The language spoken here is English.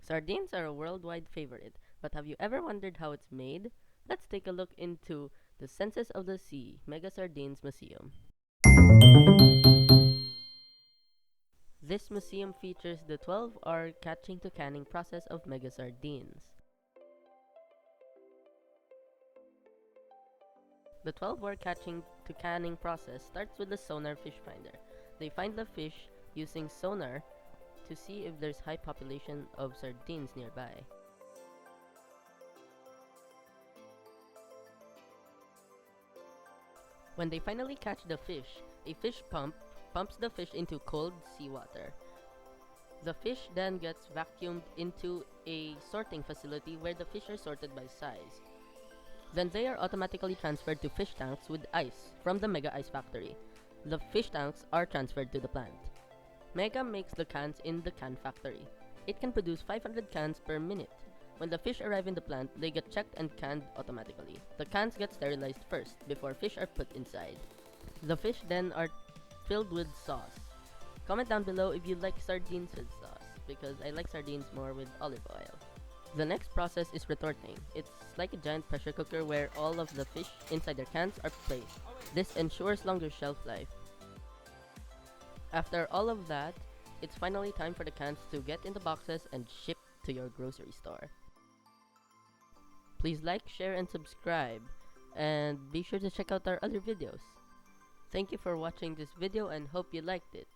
Sardines are a worldwide favorite, but have you ever wondered how it's made? Let's take a look into the Senses of the Sea Mega Sardines Museum. This museum features the 12-hour catching to canning process of mega sardines. The 12-hour catching to canning process starts with the sonar fish finder. They find the fish using sonar to see if there's high population of sardines nearby. When they finally catch the fish, a fish pump pumps the fish into cold seawater. The fish then gets vacuumed into a sorting facility where the fish are sorted by size. Then they are automatically transferred to fish tanks with ice from the Mega Ice Factory. The fish tanks are transferred to the plant. Mega makes the cans in the can factory. It can produce 500 cans per minute. When the fish arrive in the plant, they get checked and canned automatically. The cans get sterilized first before fish are put inside. The fish then are filled with sauce. Comment down below if you like sardines with sauce, because I like sardines more with olive oil. The next process is retorting. It's like a giant pressure cooker where all of the fish inside their cans are placed. This ensures longer shelf life. After all of that, it's finally time for the cans to get in the boxes and shipped to your grocery store. Please like, share, and subscribe, and be sure to check out our other videos. Thank you for watching this video and hope you liked it.